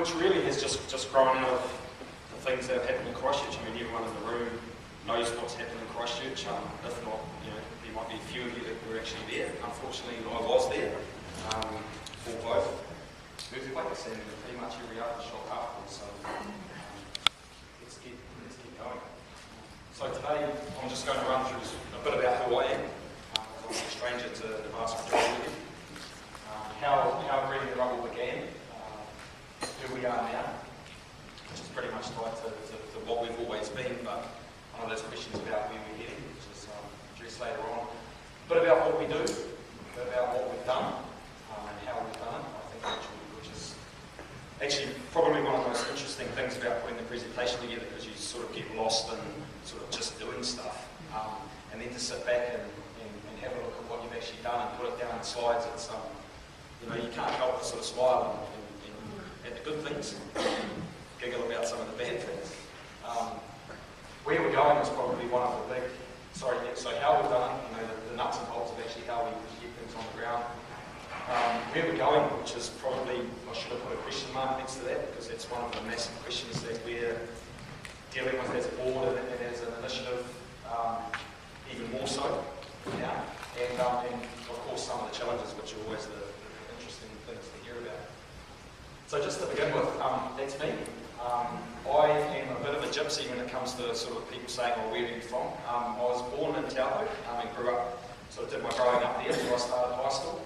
which really has just grown out of the things that have happened in Christchurch. I mean, everyone in the room knows what's happened in Christchurch. If not, there might be a few of you that were actually there. Unfortunately, I was there for both earthquakes and pretty much every other shock afterwards. So let's get going. So today, I'm just going to run through a bit about who I am. I'm a stranger to the vast majority of you. How Greening the Rubble began, who we are now, which is pretty much tied to what we've always been, but one of those questions about where we're heading, which is addressed later on. A bit about what we do, a bit about what we've done, and how we've done it, I think, which is actually probably one of the most interesting things about putting the presentation together, because you sort of get lost in sort of just doing stuff, and then to sit back and have a look at what you've actually done and put it down in slides. It's you can't help but sort of smile at the good things, giggle about some of the bad things. Where we're going is probably one of the big, so how we've done it, the nuts and bolts of actually how we get things on the ground. Where we're going, which is probably, I should have put a question mark next to that, because it's one of the massive questions that we're dealing with as a board and as an initiative, even more so now. And of course some of the challenges, which are always the interesting things to hear about. So just to begin with, that's me. I am a bit of a gypsy when it comes to sort of people saying, well, where are you from? I was born in Taupo and grew up, sort of did my growing up there until I started high school.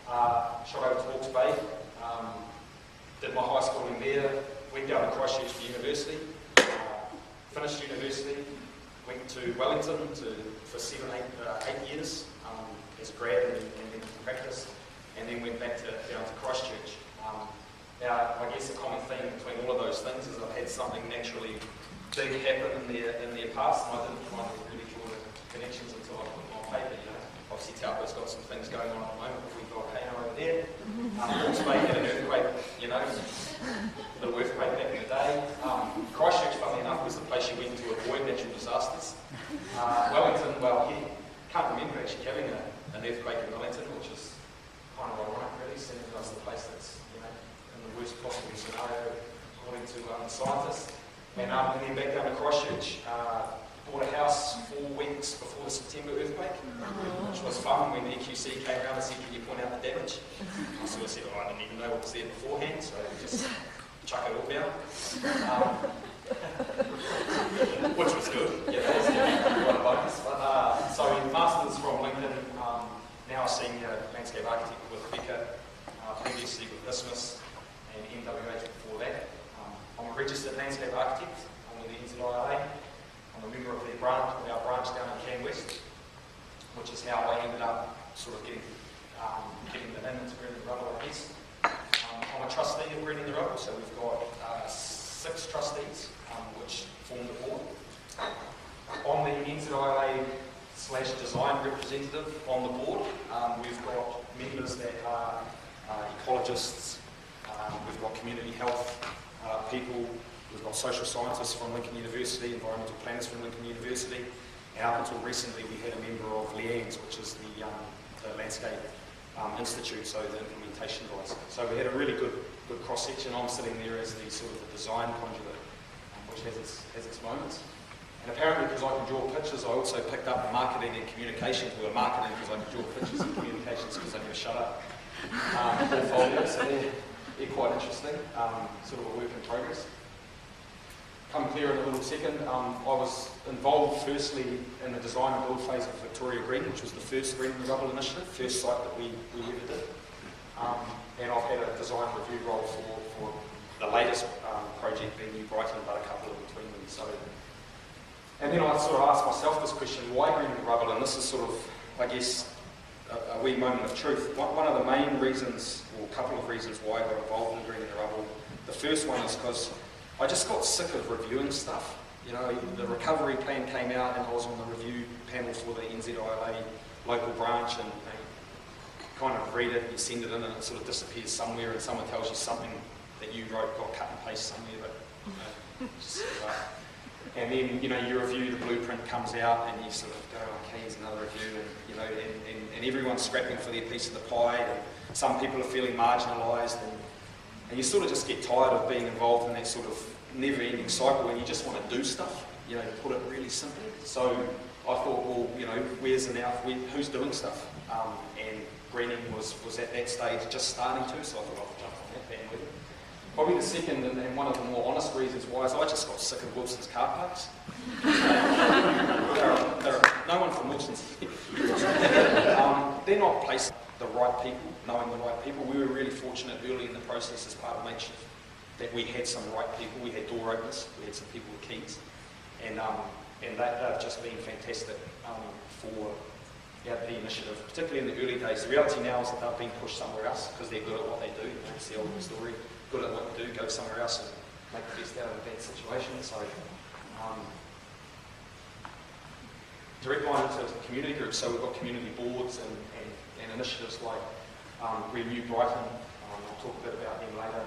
Shot over to Hawke's Bay, did my high schooling there, went down to Christchurch for university, finished university, went to Wellington for 8 years as a grad and then practice, and then went back down to Christchurch. Now, I guess the common theme between all of those things is I've had something naturally big happen in their past, and I didn't kind of really draw the connections until I put them on paper. Obviously, Taupo's got some things going on at the moment. We've got a volcano over there. Hawke's Bay had an earthquake, a little earthquake back in the day. Christchurch, funnily enough, was the place you went to avoid natural disasters. Wellington, can't remember actually having an earthquake in Wellington, which is kind of ironic, really, seeing as the place that's in the worst possible scenario, according to the scientists. And then back down to Christchurch, bought a house 4 weeks before the September earthquake, which was fun when the EQC came around and said, can you point out the damage? I sort of said, I didn't even know what was there beforehand, so just chuck it all down. Which was good. Quite a bonus. But, so Masters from Lincoln, now a senior landscape architect with Becca, previously with Isthmus and NWH before that. I'm a registered landscape architect. I'm with the NZIA. I'm a member of our branch down in Cam West, which is how I ended up sort of getting them into Greening the Rubble, I guess. I'm a trustee of Greening the Rubble, so we've got 6 trustees, which form the board. On the NZIA/design representative on the board, we've got members that are ecologists, we've got community health people, we've got social scientists from Lincoln University, environmental planners from Lincoln University, and up until recently we had a member of LIANS, which is the Landscape Institute, so the implementation guys. So we had a really good cross-section. I'm sitting there as the sort of the design conduit, which has its moments. And apparently because I can draw pictures, I also picked up marketing and communications. We were marketing because I could draw pictures, and communications because I never shut up. Portfolio, so they're quite interesting, sort of a work in progress. Come clear in a little second. I was involved firstly in the design and build phase of Victoria Green, which was the first Greening the Rubble initiative, first site that we ever did. And I've had a design review role for the latest project being New Brighton, but a couple in between them. So, and then I sort of asked myself this question, why Greening the Rubble? And this is sort of, I guess, a wee moment of truth. One of the main reasons, or a couple of reasons why I got involved in Greening the Rubble, the first one is because I just got sick of reviewing stuff. The recovery plan came out and I was on the review panel for the NZIA local branch, and you kind of read it, you send it in and it sort of disappears somewhere, and someone tells you something that you wrote got cut and paste somewhere, but and then you review, the blueprint comes out and you sort of go, okay, here's another review, and everyone's scrapping for their piece of the pie, and some people are feeling marginalised, And you sort of just get tired of being involved in that sort of never-ending cycle and you just want to do stuff, you know, to put it really simply. So I thought, well, you know, who's doing stuff? And greening was at that stage just starting to, so I thought I'd jump on that bandwagon. Probably the second and one of the more honest reasons why is I just got sick of Wilson's car parks. No one from Wilson's here. They're not placing the right people, knowing the right people. We were really fortunate early in the process as part of Makeshift that we had some right people. We had door openers, we had some people with keys, and they've just been fantastic for the initiative, particularly in the early days. The reality now is that they've been pushed somewhere else because they're good at what they do. You know, it's the old story. Good at what you do, go somewhere else and make the best out of a bad situation. So, direct line into community groups. So we've got community boards and initiatives like Renew Brighton. I'll talk a bit about them later.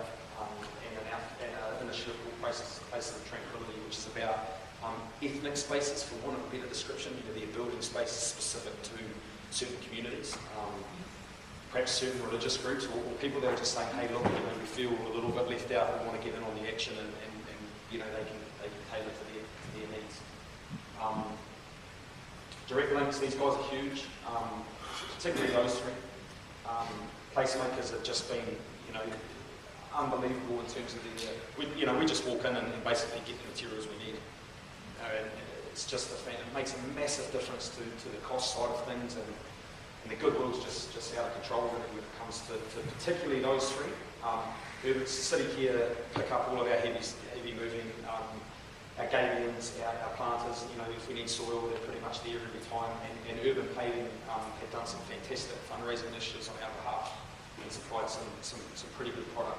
And an initiative called Places of Tranquility, which is about ethnic spaces, for want of a better description. You know, they're building spaces specific to certain communities. Perhaps certain religious groups or people that are just saying, hey, look, you know, we feel a little bit left out, we want to get in on the action, and you know, they can tailor to their needs. Direct links, these guys are huge, particularly those three. Placemakers have just been, you know, unbelievable in terms of we just walk in and basically get the materials we need. And it's just it makes a massive difference to the cost side of things, and the goodwill's just out of control when it comes to particularly those three. Urban City here pick up all of our heavy moving, our Gabians, our planters. You know, if we need soil, they're pretty much there every time. And Urban Paving have done some fantastic fundraising initiatives on our behalf and supplied some pretty good product.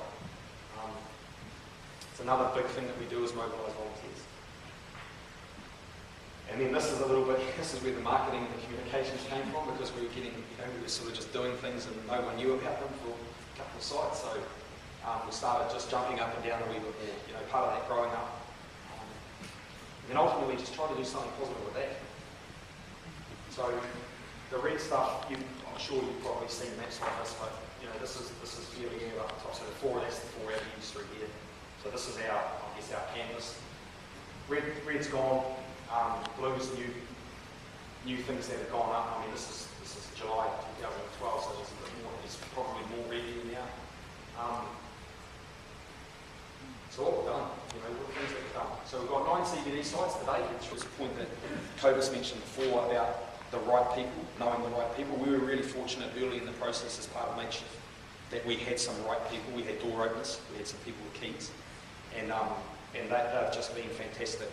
It's another big thing that we do is mobilise volunteers. And then this is where the marketing and the communications came from, because we were sort of just doing things and no one knew about them for a couple of sites. So we started just jumping up and down a wee bit more, you know, part of that growing up. And then ultimately just try to do something positive with that. So the red stuff, I'm sure you've probably seen maps like this, but you know, this is fairly air up the top. So that's the 4 avenues through here. So this is our canvas. Red's gone. Blue's new things that have gone up. I mean, this is July 2012, so there's a bit more. It's probably more ready now. So what we've done, you know, what things that we've done. So we've got 9 CBD sites today, which was a point that Cobus mentioned before about the right people, knowing the right people. We were really fortunate early in the process as part of Makeshift that we had some right people. We had door openers, we had some people with keys, and they've just been fantastic.